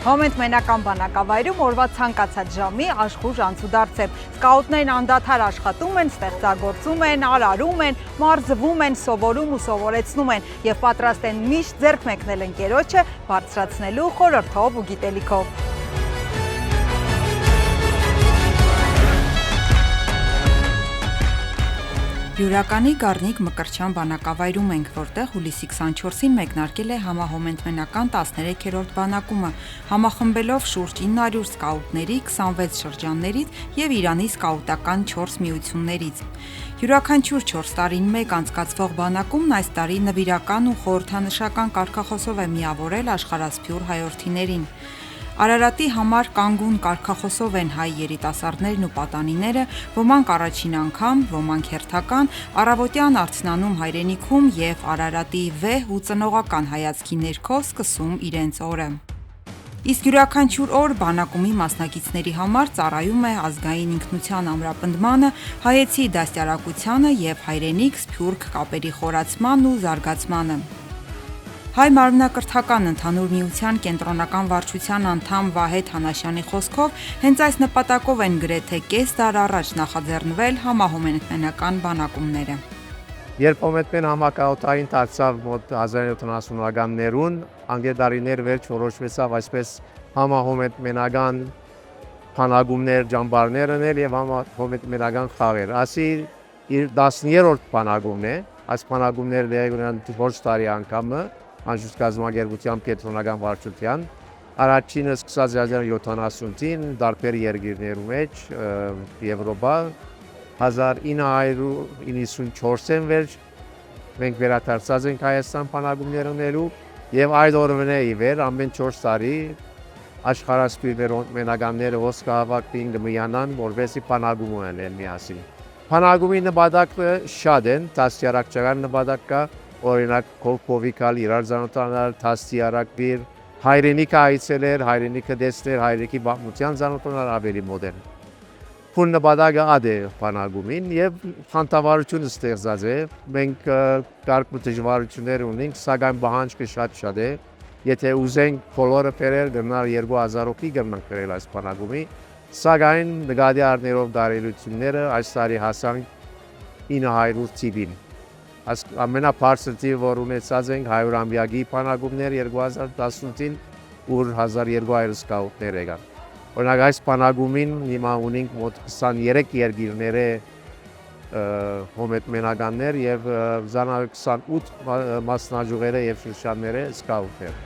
Հոմենտ մենական բանակավայրում օրվա ցանկացած ժամի աշխուժ անցուդարձ է։ Սկաուտներն անդադար աշխատում են, ստեղծագործում են, արարում են, մարզվում են, սովորում ու սովորեցնում են եւ պատրաստ են միշտ ձեռք մեկնել ընկերոջը բարձրացնելու խորհրդով ու գիտելիքով։ Յուրականի Գառնիկ Մկրտչյան բանակավայրում ենք, որտեղ հուլիսի 24-ին մեկնարկել է համահոմենտ մենական 13-րդ բանակումը, համախմբելով շուրջ 900 սկաուտների 26 շրջաններից եւ Իրանի սկաուտական 4 միություններից։ Յուրաքանչյուր 4 տարին մեկ անցկացվող բանակումն այս տարի նվիրական ու խորհրդանշական կարգախոսով է միավորել աշխարհասփյուր հայրենիներին։ Արարատի համար կանգուն կարգախոսով են հայ երիտասարդներն ու պատանիները, ոմանք առաջին անգամ, ոմանք հերթական, առավոտյան արթնանում հայրենիքում եւ Արարատի վեհ ու ծնողական հայացքի ներքո սկսում իրենց օրը։ Իսկ յուրաքանչյուր օր բանակումի մասնակիցների համար ծառայում է ազգային ինքնության ամրապնդմանը, հայեցի դաստիարակությանը եւ հայրենիք-սփյուռք կապերի խորացման ու զարգացմանը։ Հայ մարմնակրթական ընդհանուր միության կենտրոնական վարչության անդամ Վահեդ Հանաշյանի խոսքով հենց այս նպատակով են գրեթե կես դար առաջ նախաձեռնվել համահոմենտ մենական բանակումները։ Երբ հոմենտ համակարգային դարձավ մոտ 1970-ականներուն, անգետարիներ վերջ որոշվեցավ այսպես համահոմենտ մենական բանակումներ, ջամբարներ եւ համահոմենտ մենական խաղեր։ Ասի իր 10-րդ բանակումն է, այս բանակումները ոչ տարի անգամը անշուշտ կազմակերպության կենտրոնական վարչության առաջինը սկսած 1970-ին դարբեր երկիրներում մեջ Եվրոպա 1994-ին վերջ մենք վերադարձած ենք Հայաստան բանակումներ ունելու եւ այդ օրվան ի վեր ամեն 4 տարի աշխարհասփյուր մենականները ոսկահավաքին կմիանան որովհետեւ բանակում ունեն միասին։ Բանակումի նպատակը շատ են, դաստիարակչական նպատակ կա, օրինակ կողքովիկալ իրար զանոթանալ, դաստիարակվիր, հայրենիքը այցելեր, հայրենիքը տեսնել, հայրենիքի բաղմության զանոթանալ ավելի մոդեռն։ Փուն նպատակը ադե բանակումին եւ խանդավառություն ստեղծած է, մենք կարգ ու դժվարություններ ունենք, սակայն բանջկը շատ է, եթե ուզենք բոլորը բերել գնալ 2000 հոգի գնանք բերել այս բանակումի, սակայն նկատի առնելով դարելությունները այս տարի հասանք 900 տիպին։ Ամենաբարձր տիպը, որ ունեցած ենք 100-ամյակի բանակումներ 2018-ին, ուր 1200 սկաուտներ եկան։ Օրինակ այս բանակումին հիմա ունենք մոտ 23 երկիրները հոմենտ մենականներ եւ 28 մասնաճյուղերը եւ շրջանները սկաուտներ։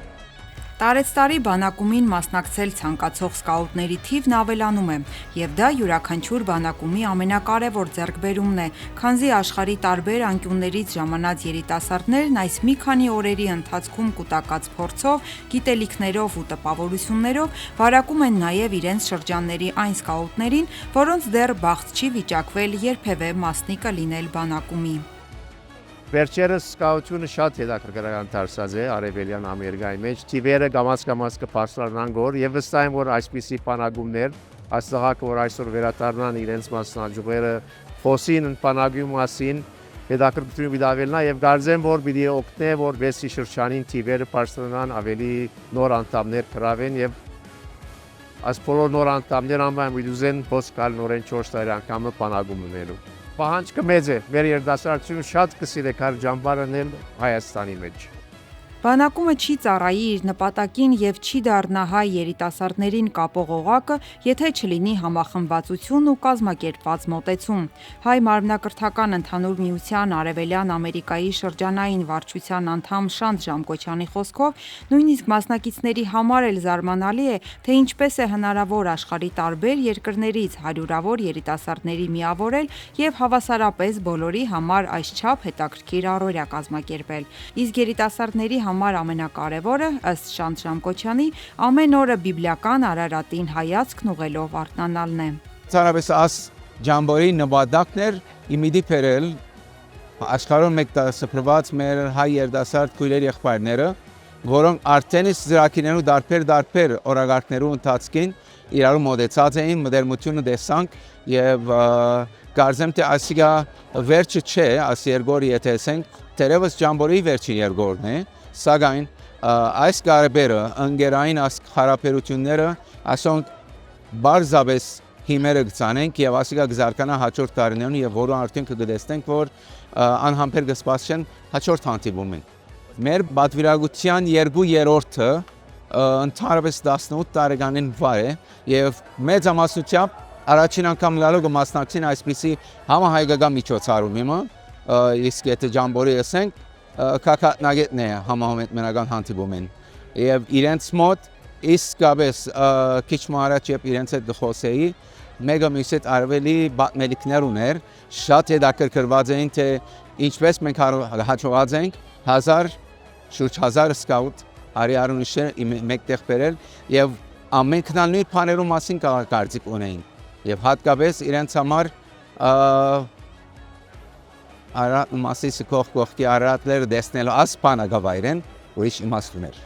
Տարեցտարի բանակումին մասնակցել ցանկացող սկաուտների թիվն ավելանում է, եւ դա յուրաքանչյուր բանակումի ամենակարևոր ձեռքբերումն է, քանզի աշխարհի տարբեր անկյուններից ժամանած երիտասարդներն այս մի քանի օրերի ընթացքում կուտակած փորձով, գիտելիքներով ու տպավորություններով վարակում են նաեւ իրենց շրջանների այն սկաուտներին, որոնց դեռ բախտ չի վիճակվել երբևէ մասնիկը լինել բանակումի։ Վերջերս սկաուտությունը շատ հետաքրքրական դարձած է Արևելյան Ամերիկայի մեջ, թիվերը կամաց կբարձրանան գոր եւ վստահ եմ, որ այսպիսի բանակումներ, այստեղ որ այսօր վերադառնան իրենց մասնաճյուղերը, խոսին բանակի մասին, հետաքրքրություն վիդավելնա եւ կարծեմ, որ պիտի օգնե, որ վեսի շրջանին թիվերը բարձրանան, ավելի նոր անդամներ գրավեն եւ այս բոլոր նոր անդամներ անվան ուզեն ոսկալ նորեն 4 տարի անգամ բանակում ունելու։ Պահանջքը մեծ է, մեր երիտասարդությունը շատ կսիրե ջամբարանել Հայաստանի մեջ։ Բանակումը չի ծառայի իր նպատակին եւ չի դառնա հայ երիտասարդներին կապող օղակը, եթե չլինի համախմբվածություն ու կազմակերպված մոտեցում։ Հայ մարմնակրթական ընդհանուր միության Արևելյան Ամերիկայի շրջանային վարչության անդամ Շանթ Ժամկոչյանի խոսքով, նույնիսկ մասնակիցների համար էլ զարմանալի է, թե ինչպես է հնարավոր աշխարհի տարբեր երկրներից հարյուրավոր երիտասարդների միավորել եւ հավասարապես բոլորի համար այսչափ հետաքրքիր առօրյա կազմակերպել։ Իսկ երիտասարդների համար ամենակարևորը, ըստ Շանթ Ժամկոչյանի, ամեն օրը բիբլիական Արարատին հայացքն ուղղելով արթնանալն է։ Ցարաբես աս ջամբորի նպատակն էր իմիդի բերել աշխարհում մեկ սփռված մեր հայ երիտասարդ քույրեր եղբայրները, որոնք արդեն իսկ ծրագիրներու դարբեր օրագարկներու ընթացքին իրարու մոտեցած էին, մոդեռնությունը տեսանք եւ կարծեմ թե ասիգա վերջը չէ, աս երգորի եթե ասենք, թերևս ջամբորի վերջին երգորն է, սակայն այս կարեբերը ընկերային հարաբերությունները ասոնք բարձավես հիմերը գցանենք եւ ասիկա գզարկանա հաջորդ տարիներուն եւ որը արդյունքը կդեսնենք որ անհամբեր կսպասեն հաջորդ հանդիպումին մեր պատվիրակության 2/3-ը ընդհանրապես 18 տարեկանին վար է եւ մեծամասնությամբ առաջին անգամ լալու կմասնակցին այսպիսի համահայկական միջոցառումի իսկ եթե ջամբորի ասենք կակատնագետն է համահոմետմենական հանդիպումին եւ իրենց մոտ իսկապես քիչ առաջ երբ իրենց հետ խոսեի մեգա միսետ արվելի բատմելիքներ ուներ շատ հետաքրքրված էին թե ինչպես մենք հաջողած ենք շուրջ 1000 սկաուտ արի արունիշներ մեկտեղ բերել եւ ամենքն նույն բաներու մասին կարծիք ունեին եւ հատկապես իրենց համար Արատ մասիսը կողքի արատները դեսնելու ասպանագավայրեն ուրիշ իմաստ ուներ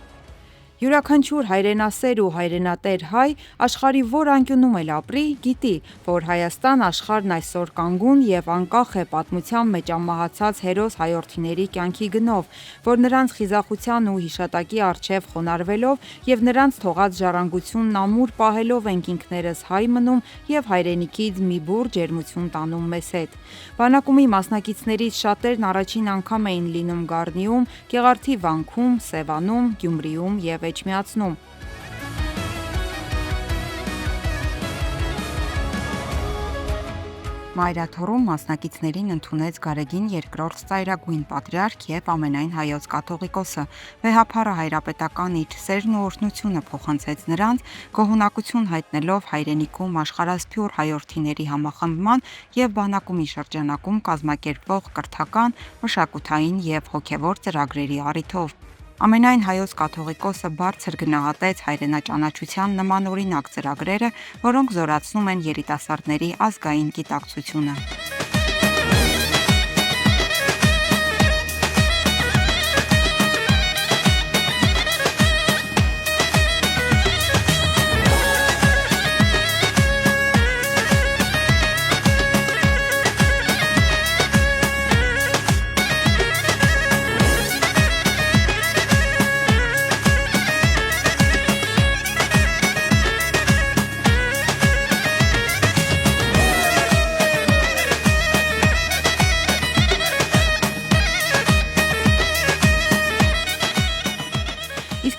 Յուրաքանչյուր հայրենասեր ու հայրենատեր հայ աշխարհի որ անկյունում էլ ապրի, գիտի, որ Հայաստան աշխարհն այսօր կանգուն եւ անկախ է պատմության մեջ ամահացած հերոս հայրենիների կյանքի գնով, որ նրանց խիզախության ու հիշատակի առջև խոնարհվելով եւ նրանց թողած ժառանգությունն ամուր պահելով ենք ինքներս հայ մնում եւ հայրենիքից մի բուռ ջերմություն տանում մեզ հետ։ Բանակումի մասնակիցներից շատերն առաջին անգամ էին լինում Գառնիում, Գեղարդի վանքում, Սևանում, Գյումրիում եւ Էջմիածնում։ Մայրաթոռում մասնակիցներին ընդունեց Գարեգին II ծայրագույն պատրիարք եւ ամենայն հայոց կաթողիկոսը։ Վեհափառը հայրապետական իր սերն ու օրհնությունը փոխանցեց նրանց, գոհունակություն հայտնելով հայրենիքում աշխարհասփյուռ հայրենիների համախմբման եւ բանակումի շրջանակում կազմակերպվող կրթական, մշակութային եւ հոգեվոր ծրագրերի առիթով։ Ամենայն հայոց կաթողիկոսը բարձր գնահատեց հայրենաճանաչության նմանօրինակ ծրագրերը, որոնք զորացնում են երիտասարդների ազգային գիտակցությունը։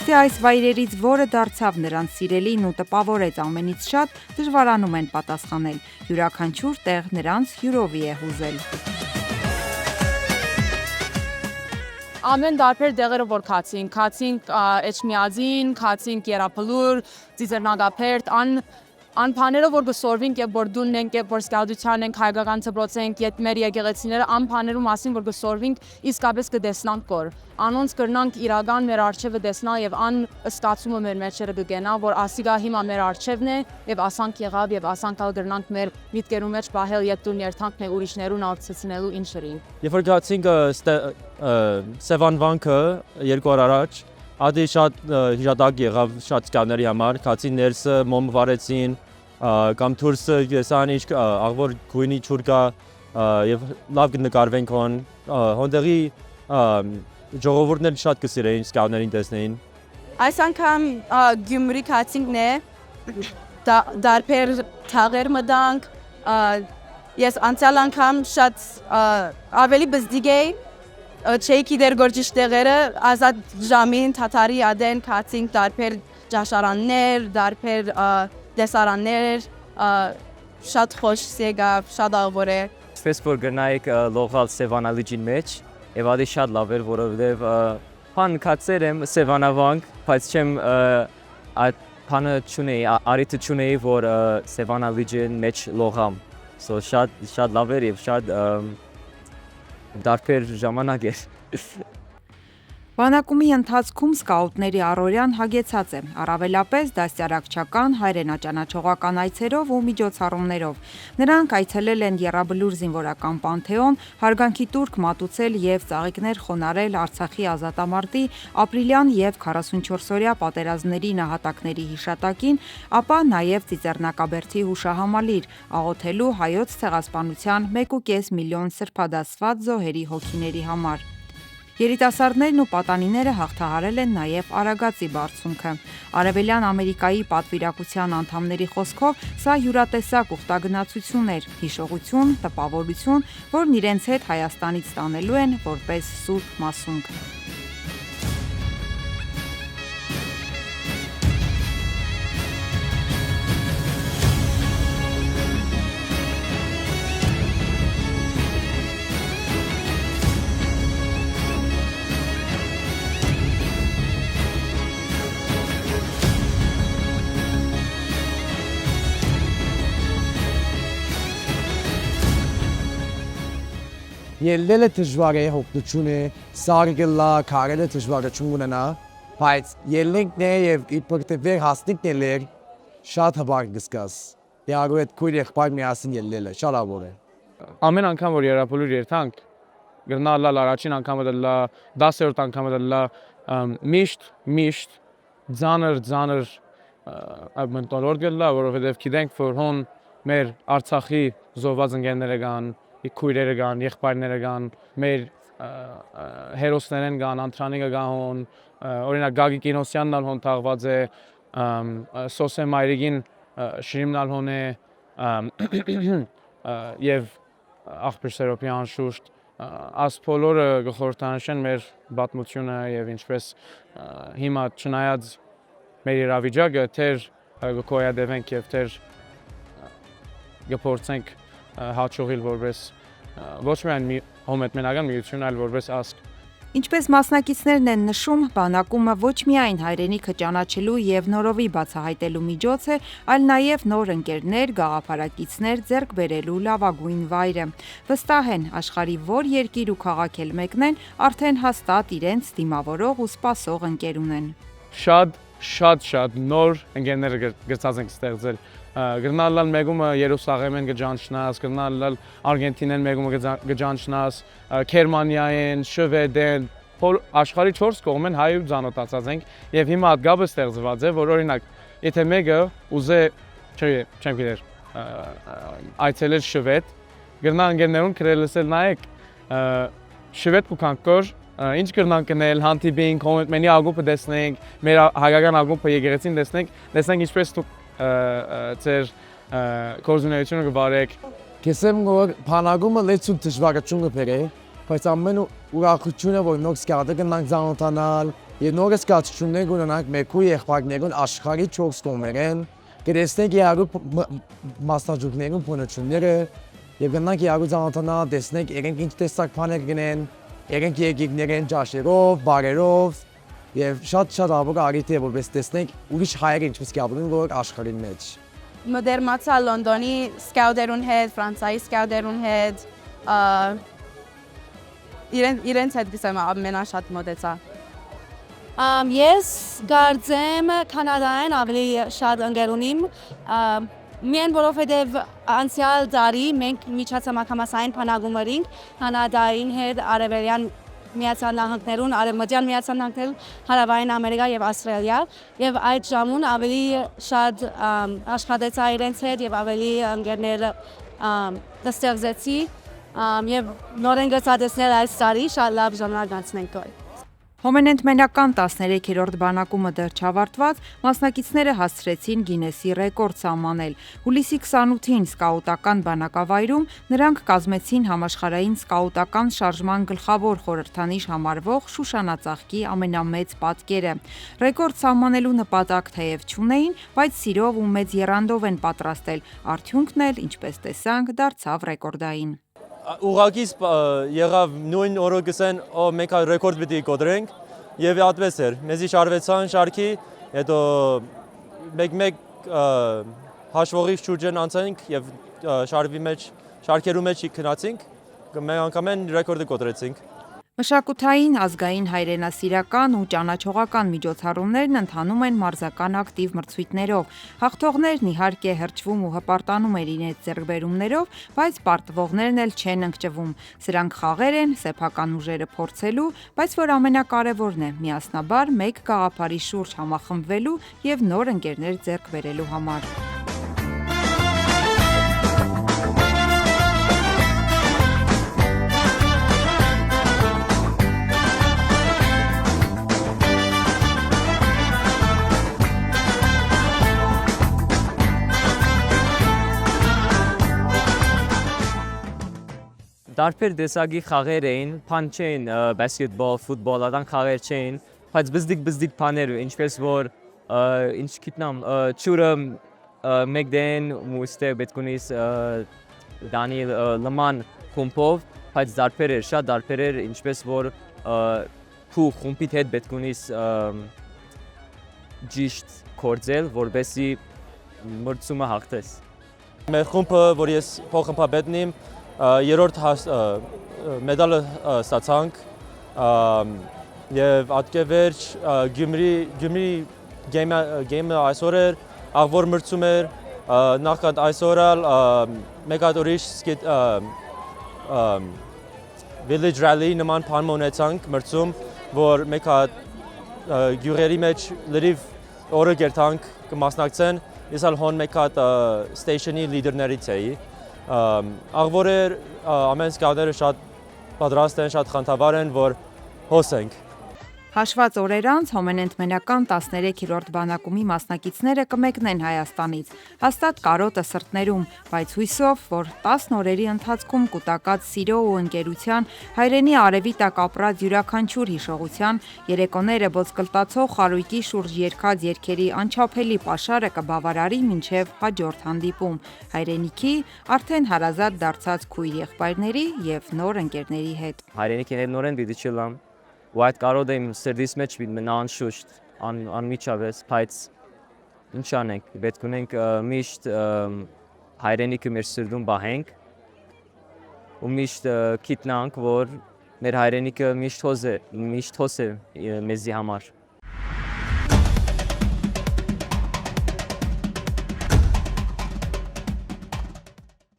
Թե այս վայրերից որը դարձավ նրանց սիրելին ու տպավորեց ամենից շատ, դժվարանում են պատասխանել, յուրաքանչյուր տեղ նրանց հյուրովի է հուզել։ Ամեն դարբեր դեղերը որ քացինք Էջմիածին, քացինք Երապլուր, Ծիծեռնագապերտ, անփաները որ գսորվինք եւ որ դունն ենք եւ որ սկաուտության ենք հայկական ծբրոցենք եւ մեր եկեղեցիները անփաներու մասին որ գսորվինք իսկապես կդեսնանք կոր անոնց կրնանք իրական մեր արժեվը դեսնալ եւ ստացումը մեր մեջերը կգենա որ ասիգա հիմա մեր արժևն է եւ ասանք եղավ եւ ասանքալ կրնանք մեր միտքերու մեջ բահել եւ դուն երթանք մեր ուրիշներուն ալցեցնելու ինչերին Երբ որ գացինք Սևան վանքը երկու օր առաջ Ադի շատ հիշատակ եղավ շատ կաների համար, կացին ներսը մոմ վարեցին, կամ թուրսը եսան ինչ աղվոր գույնի չուր կա և լավ կնկարվենք հոնդեղի ժողովուրդն էլ շատ կսիրեին սկավներին տեսնեին։ Այս անգամ Գյումրի կացինքն է, դարբեր թաղեր մտանք, ես անցյալ անգամ շատ ավելի բզդիգ էի, Չեքի դեր գործիչ տեղերը ազատ ժամին թաթարի ադեն կացինք դարբեր ճաշարաններ, դարբեր դեսարաններ, շատ խոշ սեգավ, շատ աղվոր է։ Սպես որ գնայիք լողալ Սևանալիջին մեջ, և ադի շատ լավ էր, որովհետև պան կացեր եմ Սևանավանք, բայց չեմ այդ պանը չունեի, արիթը չունեի, որ Սևանալիջին մեջ լողամ, շատ լավ էր և շատ դարբեր ժամանակ էր։ Բանակումի ընթացքում սկաուտների առօրյան հագեցած է, առավելապես դաստիարակչական, հայրենաճանաչողական այցերով ու միջոցառումներով։ Նրանք այցելել են Եռաբլուր զինվորական պանթեոն, հարգանքի տուրք մատուցել եւ ծաղիկներ խոնարհել Արցախի ազատամարտի ապրիլյան եւ 44-օրյա պատերազմների նահատակների հիշատակին, ապա նաեւ Ծիծեռնակաբերդի հուշահամալիր, աղոթելու հայոց ցեղասպանության 1.5 միլիոն սրբադասված զոհերի հոգիների համար։ Երիտասարդներն ու պատանիները հաղթահարել են նաև Արագածի բարձունքը։ Արևելյան Ամերիկայի պատվիրակության անդամների խոսքով սա յուրատեսակ ուխտագնացություն էր, հիշողություն, տպավորություն, որն իրենց հետ Հայաստանից տանելու են որպես սուրբ մասունք։ Ելնելը դժվար է, հոգնություն է, սարգելա, քարելը դժվարություն ունենա, բայց ելնելն է եւ իբր դեր հասնիկն էր շատ հբար գսկաս։ Դեռ այդ քույր եղբայր միասին ելնելը շատ ավոր է։ Ամեն անգամ որ երապոլուր երթանք գնալալ առաջին անգամը դլա 10-րդ անգամը դլա միշտ ձանր մենտորոր գլա որովհետեւ գիտենք որ հոն մեր Արցախի զոհված ընկերները կան քույրերը կան, եղբայրները կան, մեր հերոսներն կան, Անտրանիկը կան հոն, օրինակ Գագիկ Կինոսյանն ալ հոն թաղված է, Սոսե Մայրիգին շիրիմն ալ հոն է, եւ աղբյուր Սերոպյան շուշտ, աս բոլորը գխորհրդանշեն մեր պատմությունը եւ ինչպես հիմա չնայած մեր իրավիճակը թեր գկոյադևենք եւ թեր գփորձենք հաճողիլ որպես ոչ միայն հոմետմենական միություն, այլ որպես ասկ։ Ինչպես մասնակիցներն են նշում, բանակումը ոչ միայն հայրենիքը ճանաչելու եւ նորովի բացահայտելու միջոց է, այլ նաեւ նոր ընկերներ, գաղափարակիցներ ձեռք բերելու լավագույն վայրը։ Վստահ են, աշխարհի որ երկիր ու քաղաք էլ մեկնեն, արդեն հաստատ իրենց դիմավորող ու սպասող ընկեր ունեն։ Շատ նոր ընկերներ գծած ենք ստեղծել։ Գրնալալ մեգումը Երուսաղեմեն գջանչնաս, գրնալալ Արգենտինեն մեգումը գջանչնաս, Գերմանիային, Շվեդեն, աշխարհի 4 կողմեն հայ ու ծանոթացած ենք եւ հիմա հատկապես ստեղծված է, որ օրինակ, եթե մեկը ուզե, չեմ գիտեր, այցելել Շվեդ, գրնալ ընկերներուն քրելսել նայեք, Շվեդ կուքանքոր ինչ կրնանք կնել, հանդիպենք, հոմետմենի ագուպը տեսնենք, մեր հայկական ագուպը եկեղեցին տեսնենք ինչպես դուք ձեր կորզունեությունը կվարեք։ Կեսեմ որ բանակումը լեցուն դժվարություն կբերե, բայց ամեն ուրախությունը որ նոր սկադը կնանք ծանոթանալ եւ նոր սկացություններ կունենանք մեր քույր եղբայրներուն աշխարհի 4 կողմերեն, կտեսնենք իրարու մասնաճյուղներուն բնությունները եւ կնանք իրարու ծանոթանալ, տեսնենք իրենք ինչ տեսակ բաներ կնեն, իրենք եկիկներ են ճաշերով, բարերով եւ շատ ավոր արիթ է որպես տեսնենք ուրիշ հայեր ինչպես կապրեն որ աշխարհի մեջ։ Մոդերմացա Լոնդոնի սկաուտերուն հետ, Ֆրանսիայի սկաուտերուն հետ, իրենց հետ գսեմ ամենաշատ մոտեցա։ Ես գարձեմ Կանադային ավելի շատ ընկերունիմ, միայն որովհետև անցյալ տարի մենք միջոցամաքամասային բանակում էինք Կանադային հետ արևելյան Միացյալ Նահանգներուն, Արևմտյան Միացյալ Նահանգներուն, Հարավային Ամերիկա եւ Ավստրալիա եւ այդ ժամուն ավելի շատ աշխատեցա իրենց հետ եւ ավելի ընկերներ ստեղծեցի եւ նորեն գծադեսնել այս տարի շատ լավ ժամանակ անցնենք։ Հոմենենտմենական 13-րդ բանակումը դեռ չավարտված, մասնակիցները հասցրեցին Գինեսի ռեկորդ սահմանել։ Հուլիսի 28-ին սկաուտական բանակավայրում նրանք կազմեցին համաշխարհային սկաուտական շարժման գլխավոր խորհրդանիշ համարվող Շուշանածաղկի ամենամեծ պատկերը։ Ռեկորդ սահմանելու նպատակ թեև չունեին, բայց սիրով ու մեծ եռանդով են պատրաստել։ Արդյունքն էլ, ինչպես տեսանք, դարձավ ռեկորդային։ Ուղղակի եղավ նույն օրը գսեն մենք ռեկորդ պիտի կոտրենք եւ այդպես էր մեզի շարվեցան շարքի հետո մեկ հաշվողի շուրջեն անցանք եւ շարքերու մեջ քնացինք մենք անգամեն ռեկորդը կոտրեցինք։ Մշակութային, ազգային հայրենասիրական ու ճանաչողական միջոցառումներն ընթանում են մարզական ակտիվ մրցույթներով։ Հաղթողներն իհարկե հրճվում ու հպարտանում են իրենց ձեռքբերումներով, բայց պարտվողներն էլ չեն ընկճվում։ Սրանք խաղեր են սեփական ուժերը փորձելու, բայց որ ամենակարևորն է՝ միասնաբար մեկ գաղափարի շուրջ համախմբվելու եւ նոր ընկերներ ձեռք բերելու համար։ տարբեր տեսակի խաղեր էին, բան չէին բասկետբոլ, ֆուտբոլական խաղեր չէին, բայց բզդիկ բաներ, ինչպես որ ինչ գիտնամ, ճուրը մեկդեն մուստե պետքունիս դանի լման խումբով, բայց դարբեր էր, շատ դարբեր էր, ինչպես որ քու խումբիդ հետ պետքունիս ճիշտ կործել, որպեսզի մրցումը հաղթես։ Մեր խումբը, որ ես փոխանցապետն եմ, երրորդ մեդալը ստացանք եւ ատկեվերջ Գյումրի գեյմը այսօր էր, աղվոր մրցում էր, նախքան այսօր մեկ հատ ուրիշ Village Rally նման բան ունեցանք մրցում, որ մեկ հատ գյուղերի մեջ լրիվ օրը գերտանք կմասնակցեն, ես ալ հոն մեկ հատ ստեյշնի լիդերներից էի, աղվորեր ամեն սկավները շատ պատրաստ են, շատ խանդավառ են, որ հոսենք։ Հաշված օրեր անց հոմենենթմենական 13-րդ բանակումի մասնակիցները կմեկնեն Հայաստանից, հաստատ կարոտը սրտներում, բայց հույսով, որ 10 օրերի ընթացքում կուտակած սիրո ու ընկերության, հայրենի արևի տակ ապրած յուրաքանչյուր հիշողության, երեկոները ոսկլտացող խարույկի շուրջ երգած երգերի անչափելի պաշարը կբավարարի մինչև հաջորդ հանդիպում, հայրենիքի արդեն հարազատ դարձած քույր եղբայրների և նոր ընկերների հետ։ Հայրենիքի հետ նորեն պիտի չլամ, ու այդ կարոտը իմ սրտիս մեջ պիտի մնա անշուշտ, անմիջապես, բայց ինչ անենք, պետք ունենք միշտ հայրենիքը մեր սրտում պահենք ու միշտ գիտնանք, որ մեր հայրենիքը միշտ հոս է մեզի համար։